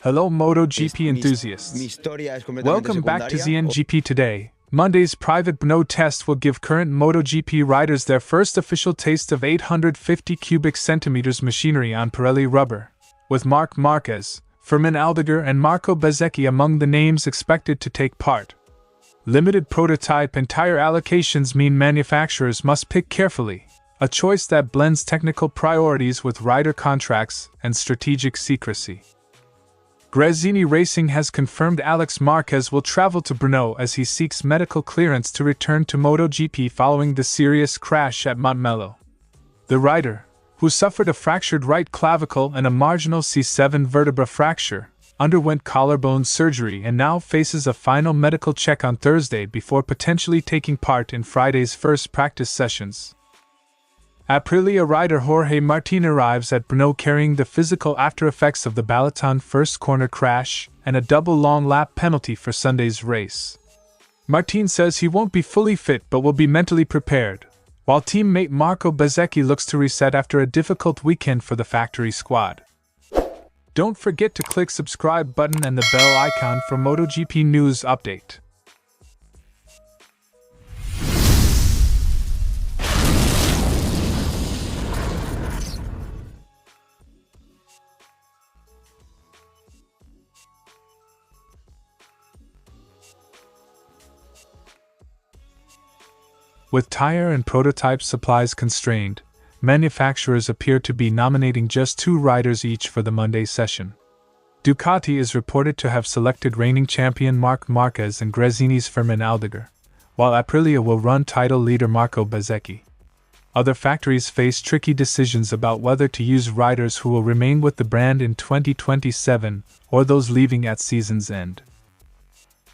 Hello MotoGP enthusiasts. Welcome back to ZNGP Today. Monday's private Brno test will give current MotoGP riders their first official taste of 850 cubic centimeters machinery on Pirelli rubber, with Marc Márquez, Fermin Aldeguer and Marco Bezzecchi among the names expected to take part. Limited prototype and tyre allocations mean manufacturers must pick carefully, a choice that blends technical priorities with rider contracts and strategic secrecy. Gresini Racing has confirmed Alex Márquez will travel to Brno as he seeks medical clearance to return to MotoGP following the serious crash at Montmeló. The rider, who suffered a fractured right clavicle and a marginal C7 vertebra fracture, underwent collarbone surgery and now faces a final medical check on Thursday before potentially taking part in Friday's first practice sessions. Aprilia rider Jorge Martin arrives at Brno carrying the physical aftereffects of the Balaton first corner crash and a double long lap penalty for Sunday's race. Martin says he won't be fully fit but will be mentally prepared, while teammate Marco Bezzecchi looks to reset after a difficult weekend for the factory squad. Don't forget to click subscribe button and the bell icon for MotoGP news update. With tyre and prototype supplies constrained, manufacturers appear to be nominating just 2 riders each for the Monday session. Ducati is reported to have selected reigning champion Marc Márquez and Gresini's Fermin Aldeguer, while Aprilia will run title leader Marco Bezzecchi. Other factories face tricky decisions about whether to use riders who will remain with the brand in 2027 or those leaving at season's end.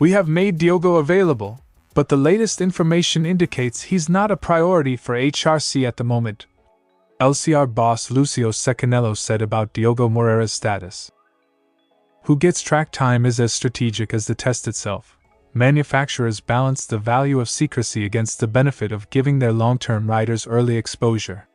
We have made Diogo available, but the latest information indicates he's not a priority for HRC at the moment. LCR boss Lucio Cecchinello said about Diogo Moreira's status. Who gets track time is as strategic as the test itself. Manufacturers balance the value of secrecy against the benefit of giving their long-term riders early exposure.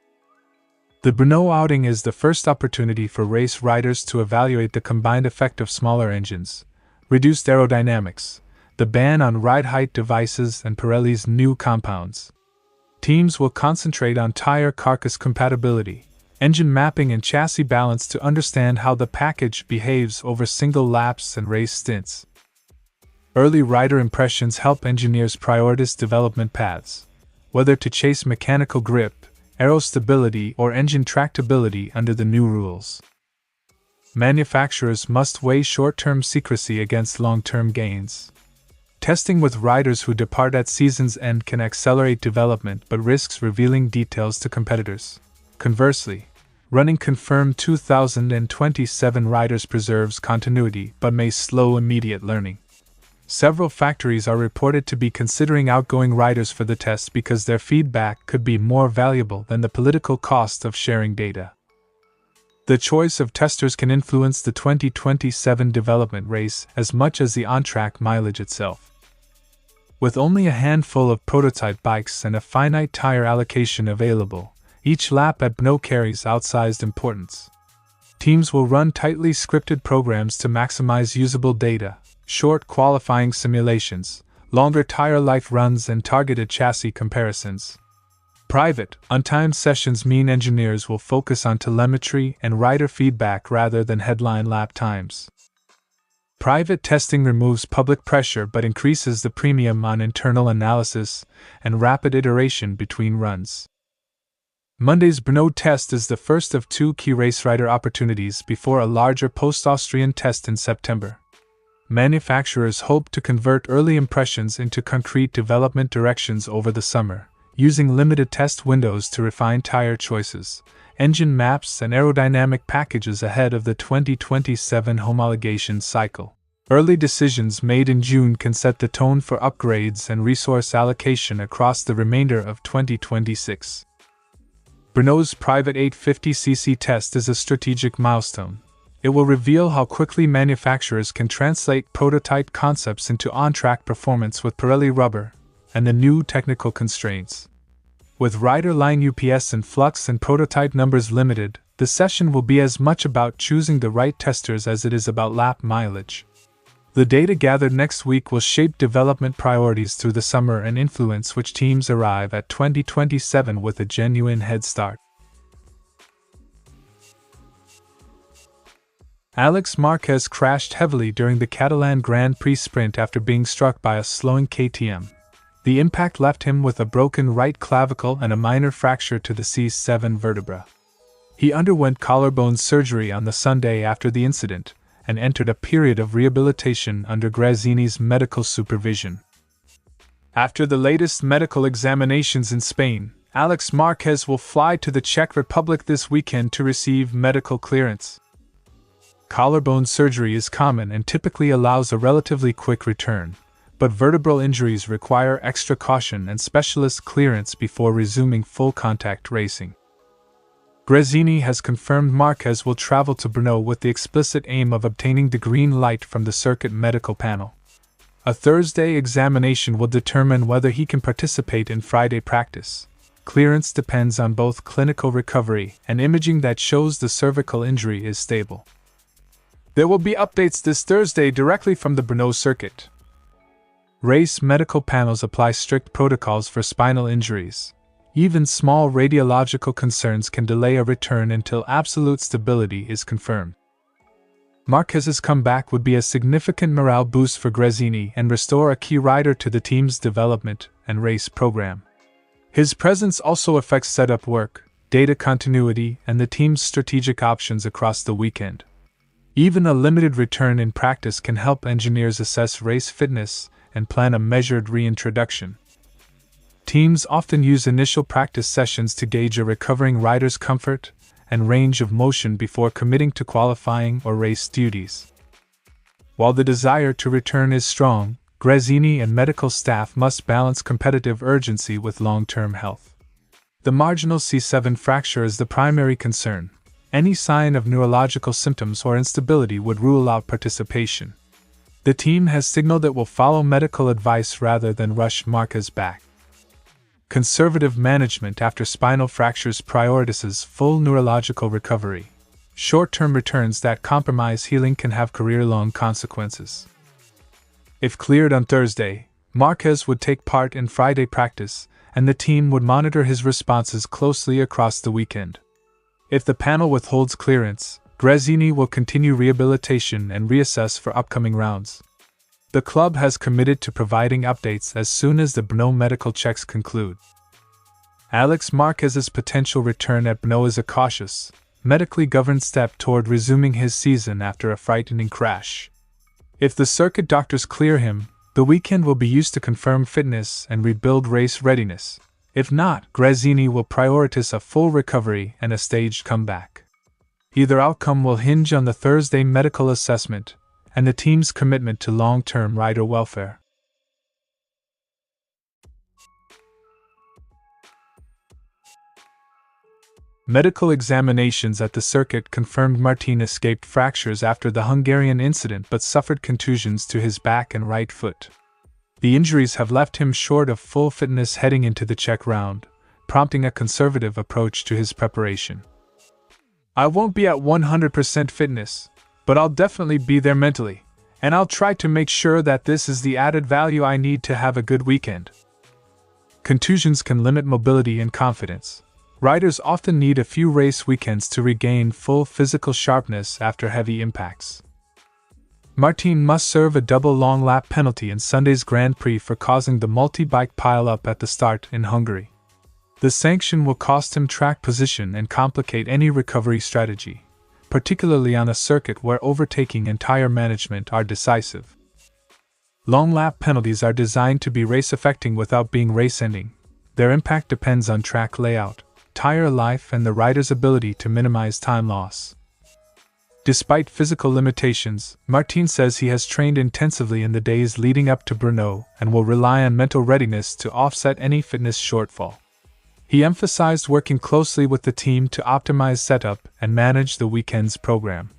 The Brno outing is the first opportunity for race riders to evaluate the combined effect of smaller engines, reduced aerodynamics, the ban on ride height devices and Pirelli's new compounds. Teams will concentrate on tyre carcass compatibility, engine mapping and chassis balance to understand how the package behaves over single laps and race stints. Early rider impressions help engineers prioritize development paths, whether to chase mechanical grip, aero stability or engine tractability under the new rules. Manufacturers must weigh short-term secrecy against long-term gains. Testing with riders who depart at season's end can accelerate development but risks revealing details to competitors. Conversely, running confirmed 2027 riders preserves continuity but may slow immediate learning. Several factories are reported to be considering outgoing riders for the test because their feedback could be more valuable than the political cost of sharing data. The choice of testers can influence the 2027 development race as much as the on-track mileage itself. With only a handful of prototype bikes and a finite tyre allocation available, each lap at Brno carries outsized importance. Teams will run tightly scripted programs to maximize usable data, short qualifying simulations, longer tyre life runs and targeted chassis comparisons. Private, untimed sessions mean engineers will focus on telemetry and rider feedback rather than headline lap times. Private testing removes public pressure but increases the premium on internal analysis and rapid iteration between runs. Monday's Brno test is the first of 2 key race rider opportunities before a larger post-Austrian test in September. Manufacturers hope to convert early impressions into concrete development directions over the summer, using limited test windows to refine tyre choices, engine maps and aerodynamic packages ahead of the 2027 homologation cycle. Early decisions made in June can set the tone for upgrades and resource allocation across the remainder of 2026. Brno's private 850cc test is a strategic milestone. It will reveal how quickly manufacturers can translate prototype concepts into on-track performance with Pirelli rubber and the new technical constraints. With rider line UPS and flux and prototype numbers limited, The session will be as much about choosing the right testers as it is about lap mileage. The data gathered next week will shape development priorities through the summer and influence which teams arrive at 2027 with a genuine head start. Alex Márquez crashed heavily during the Catalan Grand Prix sprint after being struck by a slowing KTM. The impact left him with a broken right clavicle and a minor fracture to the C7 vertebra. He underwent collarbone surgery on the Sunday after the incident, and entered a period of rehabilitation under Gresini's medical supervision. After the latest medical examinations in Spain, Alex Márquez will fly to the Czech Republic this weekend to receive medical clearance. Collarbone surgery is common and typically allows a relatively quick return, but vertebral injuries require extra caution and specialist clearance before resuming full contact racing. Gresini has confirmed Márquez will travel to Brno with the explicit aim of obtaining the green light from the circuit medical panel. A Thursday examination will determine whether he can participate in Friday practice. Clearance depends on both clinical recovery and imaging that shows the cervical injury is stable. There will be updates this Thursday directly from the Brno circuit. Race medical panels apply strict protocols for spinal injuries. Even small radiological concerns can delay a return until absolute stability is confirmed. Márquez's comeback would be a significant morale boost for Gresini and restore a key rider to the team's development and race program. His presence also affects setup work, data continuity, and the team's strategic options across the weekend. Even a limited return in practice can help engineers assess race fitness and plan a measured reintroduction. Teams often use initial practice sessions to gauge a recovering rider's comfort and range of motion before committing to qualifying or race duties. While the desire to return is strong, Gresini and medical staff must balance competitive urgency with long-term health. The marginal C7 fracture is the primary concern. Any sign of neurological symptoms or instability would rule out participation. The team has signaled it will follow medical advice rather than rush Márquez back. Conservative management after spinal fractures prioritizes full neurological recovery. Short-term returns that compromise healing can have career-long consequences. If cleared on Thursday, Márquez would take part in Friday practice, and the team would monitor his responses closely across the weekend. If the panel withholds clearance, Gresini will continue rehabilitation and reassess for upcoming rounds. The club has committed to providing updates as soon as the Brno medical checks conclude. Alex Márquez's potential return at Brno is a cautious, medically governed step toward resuming his season after a frightening crash. If the circuit doctors clear him, the weekend will be used to confirm fitness and rebuild race readiness. If not, Gresini will prioritize a full recovery and a staged comeback. Either outcome will hinge on the Thursday medical assessment and the team's commitment to long-term rider welfare. Medical examinations at the circuit confirmed Martin escaped fractures after the Hungarian incident but suffered contusions to his back and right foot. The injuries have left him short of full fitness heading into the Czech round, prompting a conservative approach to his preparation. "I won't be at 100% fitness, but I'll definitely be there mentally, and I'll try to make sure that this is the added value I need to have a good weekend." Contusions can limit mobility and confidence. Riders often need a few race weekends to regain full physical sharpness after heavy impacts. Martin must serve a double long lap penalty in Sunday's Grand Prix for causing the multi-bike pile-up at the start in Hungary. The sanction will cost him track position and complicate any recovery strategy, particularly on a circuit where overtaking and tire management are decisive. Long lap penalties are designed to be race-affecting without being race-ending. Their impact depends on track layout, tire life, and the rider's ability to minimize time loss. Despite physical limitations, Martin says he has trained intensively in the days leading up to Brno and will rely on mental readiness to offset any fitness shortfall. He emphasized working closely with the team to optimize setup and manage the weekend's program.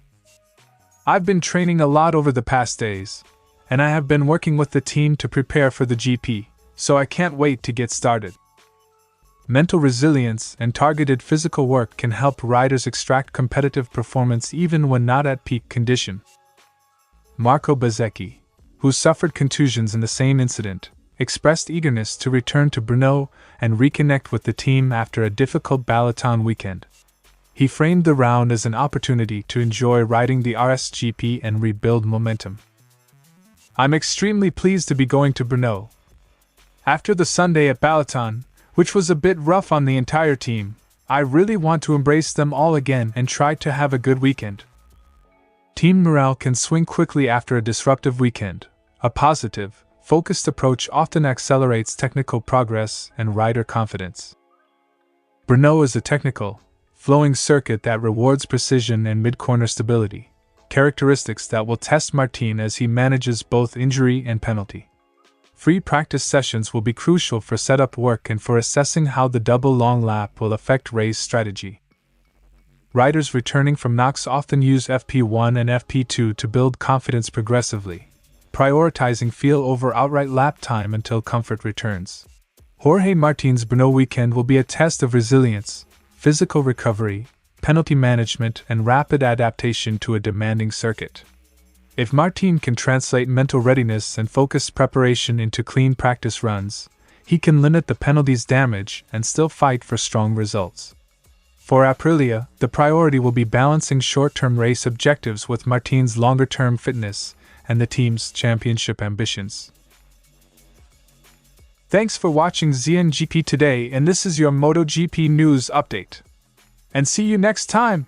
"I've been training a lot over the past days, and I have been working with the team to prepare for the GP, so I can't wait to get started." Mental resilience and targeted physical work can help riders extract competitive performance even when not at peak condition. Marco Bezzecchi, who suffered contusions in the same incident, expressed eagerness to return to Brno and reconnect with the team after a difficult Balaton weekend. He framed the round as an opportunity to enjoy riding the RSGP and rebuild momentum. "I'm extremely pleased to be going to Brno. After the Sunday at Balaton, which was a bit rough on the entire team, I really want to embrace them all again and try to have a good weekend." Team morale can swing quickly after a disruptive weekend. A positive, focused approach often accelerates technical progress and rider confidence. Brno is a technical, flowing circuit that rewards precision and mid-corner stability, characteristics that will test Martin as he manages both injury and penalty. Free practice sessions will be crucial for setup work and for assessing how the double long lap will affect race strategy. Riders returning from knocks often use FP1 and FP2 to build confidence progressively, prioritizing feel over outright lap time until comfort returns. Jorge Martin's Brno weekend will be a test of resilience, physical recovery, penalty management, and rapid adaptation to a demanding circuit. If Martin can translate mental readiness and focused preparation into clean practice runs, he can limit the penalties' damage and still fight for strong results. For Aprilia, the priority will be balancing short-term race objectives with Martin's longer-term fitness and the team's championship ambitions. Thanks for watching ZNGP Today, and this is your MotoGP news update. And see you next time!